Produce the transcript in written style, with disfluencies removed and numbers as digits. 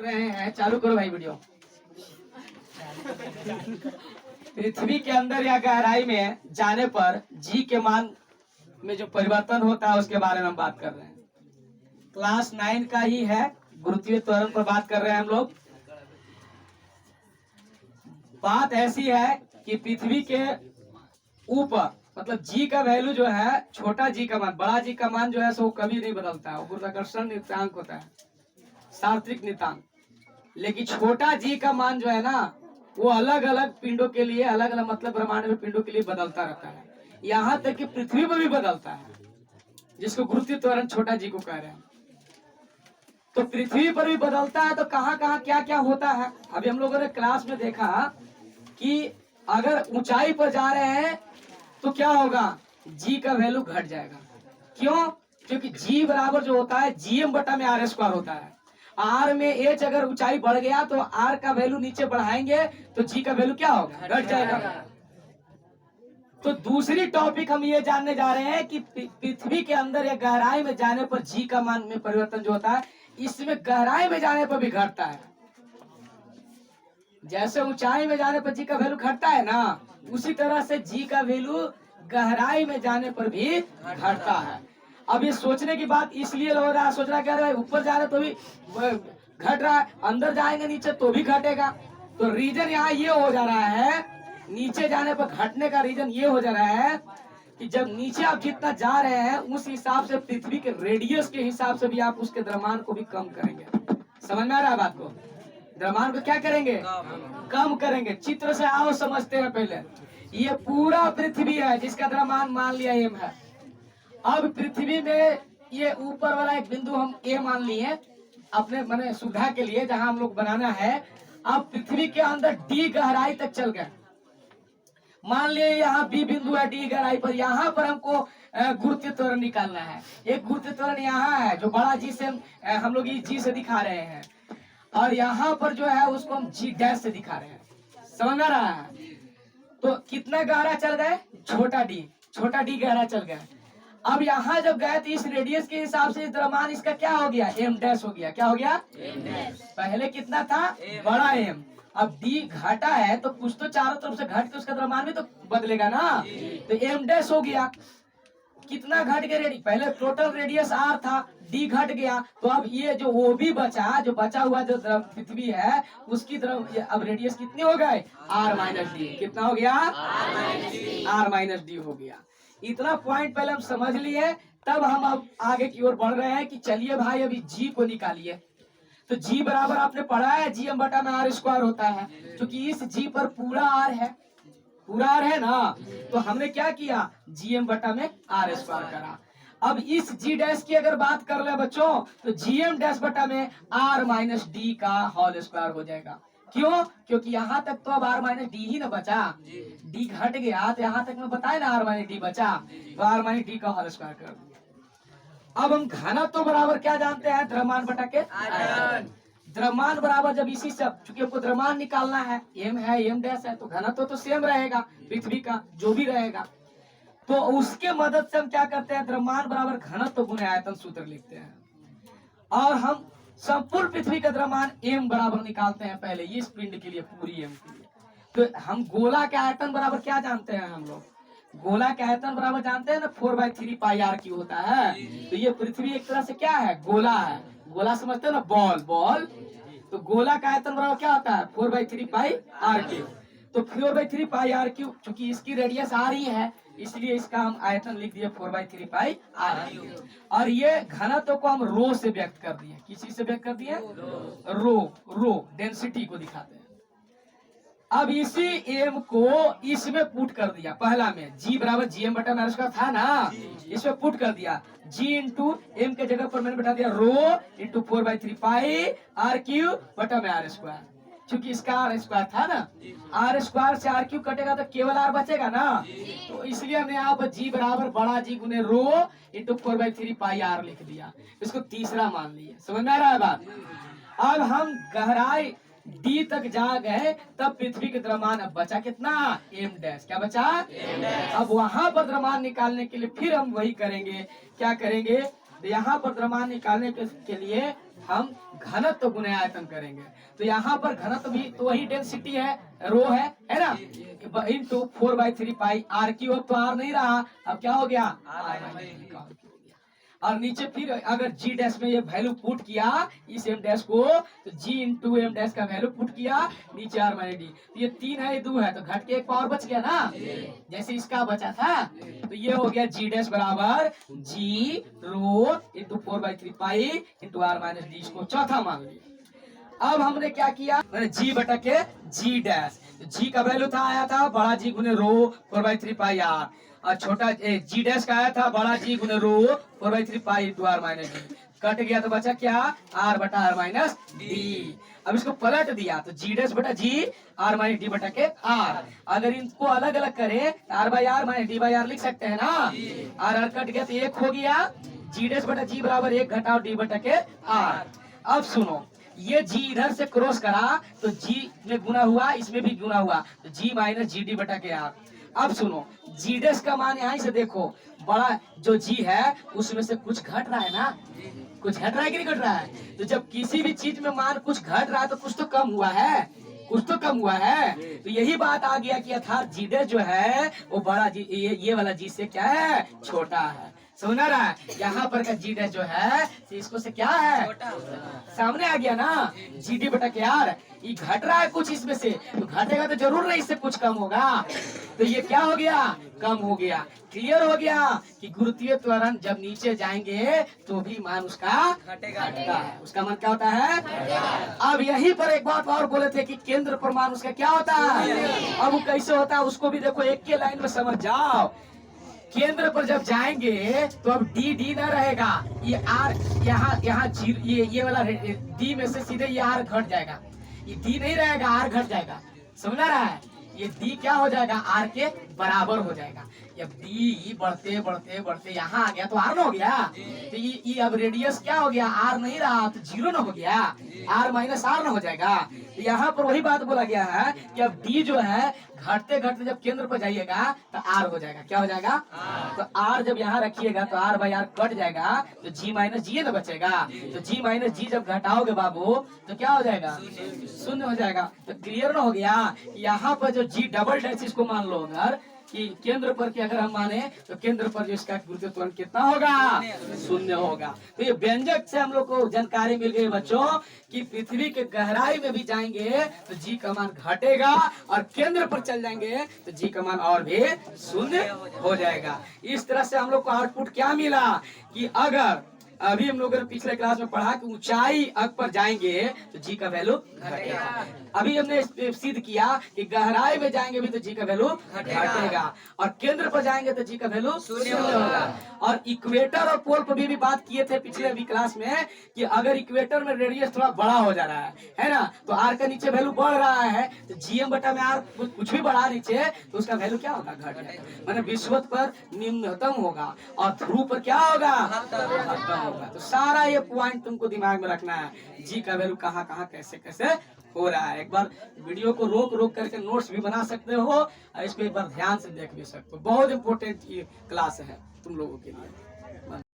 रहे हैं, चालू करो भाई वीडियो। पृथ्वी के अंदर या गहराई में जाने पर जी के मान में जो परिवर्तन होता है उसके बारे में हम बात कर रहे हैं। क्लास 9 का ही है, गुरुत्वीय त्वरण पर बात कर रहे हैं हम लोग। बात ऐसी है कि पृथ्वी के ऊपर मतलब जी का वैल्यू जो है, छोटा जी का मान, बड़ा जी का मान जो है सो कभी नहीं बदलता है, वो गुरुत्वाकर्षण नियतांक होता है, सार्वत्रिक नियतांक। लेकिन छोटा जी का मान जो है ना, वो अलग अलग पिंडों के लिए, अलग अलग मतलब ब्रह्मांड में पिंडों के लिए बदलता रहता है। यहाँ तक कि पृथ्वी पर भी बदलता है, जिसको गुरुत्वीय त्वरण छोटा जी को कह रहे हैं। तो पृथ्वी पर भी बदलता है, तो कहाँ कहाँ क्या क्या होता है। अभी हम लोगों ने क्लास में देखा कि अगर ऊंचाई पर जा रहे हैं तो क्या होगा, जी का वैल्यू घट जाएगा। क्यों? क्योंकि जी बराबर जो होता है जीएम बटा में आर स्क्वायर होता है। आर में एच अगर ऊंचाई बढ़ गया तो आर का वैल्यू नीचे बढ़ाएंगे तो जी का वैल्यू क्या होगा, घट जाएगा। तो दूसरी टॉपिक हम ये जानने जा रहे हैं कि पृथ्वी के अंदर या गहराई में जाने पर जी का मान में परिवर्तन जो होता है, इसमें गहराई में जाने पर भी घटता है। जैसे ऊंचाई में जाने पर जी का वैल्यू घटता है ना, उसी तरह से जी का वैल्यू गहराई में जाने पर भी घटता है। अब ये सोचने की बात इसलिए हो रहा है, सोच रहा है ऊपर जा रहे तो भी घट रहा है, अंदर जाएंगे नीचे तो भी घटेगा। तो रीजन यहाँ ये हो जा रहा है, नीचे जाने पर घटने का रीजन ये हो जा रहा है कि जब नीचे आप जितना जा रहे हैं उस हिसाब से पृथ्वी के रेडियस के हिसाब से भी आप उसके द्रव्यमान को भी कम करेंगे। समझ में आ रहा है बात को? द्रव्यमान को क्या करेंगे, कम करेंगे। चित्र से आओ समझते हैं पहले। ये पूरा पृथ्वी है जिसका द्रव्यमान मान लिया एम है। अब पृथ्वी में ये ऊपर वाला एक बिंदु हम ए मान लिए अपने माने सुविधा के लिए, जहां हम लोग बनाना है। अब पृथ्वी के अंदर डी गहराई तक चल गए, मान लिए यहाँ बी बिंदु है डी गहराई पर, यहाँ पर हमको गुरुत्वीय त्वरण निकालना है। एक गुरुत्वीय त्वरण यहाँ है जो बड़ा जी से हम लोग जी से दिखा रहे हैं, और यहाँ पर जो है उसको हम जी डैश से दिखा रहे हैं। समझ में आ रहा है? तो कितना गहरा चल गए, छोटा डी गहरा चल गया। अब यहाँ जब गए तो इस रेडियस के हिसाब से द्रव्यमान इसका क्या हो गया, एम डैश हो गया। क्या हो गया, एम डैश। पहले कितना था, बड़ा एम। अब डी घटा है तो कुछ तो चारों तरफ से घट के उसका द्रव्यमान भी तो बदलेगा ना, तो एम डैश हो गया। कितना घट गया रेडियस, पहले टोटल रेडियस आर था, डी घट गया, तो अब ये जो वो भी बचा, जो बचा हुआ जो पृथ्वी है उसकी तरफ अब रेडियस कितनी हो गए, आर माइनस डी। कितना हो गया, आर माइनस डी हो गया। इतना पॉइंट पहले हम समझ लिए, तब हम अब आगे की ओर बढ़ रहे हैं कि चलिए भाई अभी जी को निकालिए। तो जी बराबर आपने पढ़ा है जी एम बटा में आर स्क्वायर होता है, क्योंकि इस जी पर पूरा आर है, पूरा आर है ना, तो हमने क्या किया, जी एम बटा में आर स्क्वायर करा। अब इस जी डैश की अगर बात कर ले बच्चों, तो जी एम डैश बटा में आर माइनस डी का होल स्क्वायर हो जाएगा। क्यों? क्योंकि यहाँ तक तो अब आर माइनस डी ही ना बचा, डी घट गया तो यहाँ तक में बताए ना आर माइनस डी बचा, तो आर माइनस डी का होल स्क्वायर कर दिया। अब हम घनत्व तो बराबर क्या जानते हैं, द्रव्यमान बटा के आयतन। द्रव्यमान बराबर जब इसी से, चूंकि हमको द्रव्यमान निकालना है, एम है एम डैश है, तो घनत्व तो सेम रहेगा पृथ्वी का जो भी रहेगा। तो उसके मदद से हम क्या करते हैं, द्रव्यमान बराबर घनत्व गुणे आयतन सूत्र लिखते हैं, और हम संपूर्ण पृथ्वी का द्रव्यमान एम बराबर निकालते हैं पहले इस पिंड के लिए, पूरी एम के लिए। तो हम गोला के आयतन बराबर क्या जानते हैं, हम लोग गोला के आयतन बराबर जानते हैं ना, 4/3 पाई आर क्यू होता है। तो ये पृथ्वी एक तरह से क्या है, गोला है। गोला समझते हो ना, बॉल। तो गोला का आयतन बराबर क्या होता है, 4/3 पाई आर क्यू। तो 4/3 पाई आर क्यू, चूंकि इसकी रेडियस आर ही है इसलिए इसका हम आयतन लिख दिए 4/3 पाई आर क्यू। और ये घनत्व को हम रो से व्यक्त कर दिए, किसी से व्यक्त कर दिए, रो डेंसिटी को दिखाते हैं। अब इसी एम को इसमें पुट कर दिया, पहला में जी बराबर जी एम बटा में आर स्क्वायर था ना, इसमें पुट कर दिया। जी इंटू एम के जगह पर मैंने बैठा दिया रो इंटू 4/3 पाई आर क्यू बटा में आर स्क्वायर, क्योंकि इसका आर स्क्वायर था ना, आर स्क्वायर से आर क्यू कटेगा तो केवल आर बचेगा ना, तो इसलिए हमने यहाँ पर जी बराबर बड़ा जी गुने रो इंटू 4/3 पाई आर लिख दिया, इसको तीसरा मान लिया। समझ में आ रहा है बात? अब हम गहराई डी तक जा गए, तब पृथ्वी के द्रव्यमान अब बचा कितना, एम डैश। क्या बचा, एम डैश। अब वहां पर द्रव्यमान निकालने के लिए फिर हम वही करेंगे, क्या करेंगे, यहाँ पर द्रव्यमान निकालने के लिए हम घनत्व गुणे आयतन करेंगे। तो यहाँ पर घनत्व भी तो वही डेंसिटी है, रो है ना, इंटू 4/3 पाई आर क्यू। अब तो आर नहीं रहा, अब क्या हो गया R-d। और नीचे फिर अगर जी डैश में ये वैल्यू पुट किया इस एम डैश को, तो जी इंटू एम डैश का वैल्यू पुट किया, नीचे आर माइनस डी। तो ये 3 है, ये 2 है, तो घट के एक पावर बच गया ना, जैसे इसका बचा था। तो ये हो गया जी डैश बराबर g rho into 4/3 pi into are minus d. इसको चौथा मान लिया। अब हमने क्या किया, मैंने जी बटा के जी डैश, जी का वैल्यू था आया था बड़ा जी गुने रो 4/3 पाई आर, और छोटा जी डैश का आया था बड़ा जी गुने rho 4/3 pi into are minus D. कट गया तो बचा क्या, आर बटा आर माइनस डी। अब इसको पलट दिया तो जी डैश बटा जी आर माइनस डी बटा के आर। अगर इनको अलग अलग करें तो R by R minus D by R लिख सकते हैं ना। आर आर कट गया तो 1 हो गया, जी डैश बटा जी बराबर 1 घटाओ डी बटा के आर। अब सुनो, ये जी इधर से क्रॉस करा तो जी में गुना हुआ, इसमें भी गुना हुआ, तो जी माइनस जी डी बटा के आर। अब सुनो, जी डैश का मान यहाँ से देखो, बड़ा जो जी है उसमें से कुछ घट रहा है ना, कुछ घट रहा है कि नहीं घट रहा है। तो जब किसी भी चीज में मान कुछ घट रहा है तो कुछ तो कम हुआ है, कुछ तो कम हुआ है। तो यही बात आ गया कि अर्थात जी डैश जो है वो बड़ा जी ये वाला जी से क्या है, छोटा है। समझ रहा है, यहाँ पर का जी डैश जो है इसको से क्या है, सामने आ गया ना, जी डी बटा के आर। ये घट रहा है कुछ इसमें से, तो घटेगा तो जरूर नहीं इससे कुछ कम होगा, तो ये क्या हो गया, कम हो गया। क्लियर हो गया कि गुरुत्वीय त्वरण जब नीचे जाएंगे तो भी मान उसका घटेगा है, उसका मान क्या होता है। अब यहीं पर एक बात और बोले थे कि केंद्र पर मान उसका क्या होता है। अब वो कैसे होता है उसको भी देखो, एक के लाइन में समझ जाओ। केंद्र पर जब जाएंगे तो अब डी डी ना रहेगा, ये आर यहाँ जीरो, ये वाला डी में से सीधे ये आर घट जाएगा, ये डी नहीं रहेगा, आर घट जाएगा। समझ रहा है, ये डी क्या हो जाएगा, आर के बराबर हो जाएगा। जब डी बढ़ते बढ़ते बढ़ते यहाँ आ गया तो आर ना हो गया, तो ये अब रेडियस क्या हो गया, आर नहीं रहा तो जीरो ना हो गया, आर माइनस आर ना हो जाएगा। तो यहाँ पर वही बात बोला गया है कि अब डी जो है घटते घटते जब केंद्र पर जाइएगा तो आर हो जाएगा, क्या हो जाएगा, तो आर जब यहाँ रखिएगा तो आर बाई आर कट जाएगा, तो जी माइनस जी ना बचेगा। तो जी माइनस जी जब घटाओगे बाबू तो क्या हो जाएगा, शून्य हो जाएगा। तो क्लियर ना हो गया। यहाँ पर जो जी डबल डैश इसको मान लो अगर कि केंद्र पर की अगर हम माने तो केंद्र पर जो इसका गुरुत्व त्वरण कितना होगा, शून्य होगा। तो ये व्यंजक से हम लोग को जानकारी मिल गई बच्चों कि पृथ्वी के गहराई में भी जाएंगे तो जी का मान घटेगा, और केंद्र पर चल जाएंगे तो जी का मान और भी शून्य हो जाएगा। इस तरह से हम लोग को आउटपुट क्या मिला कि अगर अभी हम लोगों ने पिछले क्लास में पढ़ा कि ऊंचाई अग पर जाएंगे तो जी का वैल्यू घटेगा। अभी हमने सिद्ध किया कि गहराई में जाएंगे भी तो जी का वैल्यू घटेगा, और केंद्र पर जाएंगे तो जी का वैल्यू शून्य होगा। और इक्वेटर और पोल पर भी बात किए थे पिछले भी क्लास में कि अगर इक्वेटर में रेडियस थोड़ा बड़ा हो जा रहा है ना, तो आर का नीचे वैल्यू बढ़ रहा है, तो जीएम बटा में आर कुछ भी बढ़ा नीचे तो उसका वैल्यू क्या होगा, घट जाएगा। माने विषुवत पर निम्नतम होगा और ध्रुव पर क्या होगा, महत्तम होगा। तो सारा ये पॉइंट तुमको दिमाग में रखना है, जी का वैल्यू कहाँ कहाँ कैसे कैसे हो रहा है। एक बार वीडियो को रोक रोक करके नोट्स भी बना सकते हो और इसको एक बार ध्यान से देख भी सकते हो। बहुत इंपॉर्टेंट ये क्लास है तुम लोगों के लिए।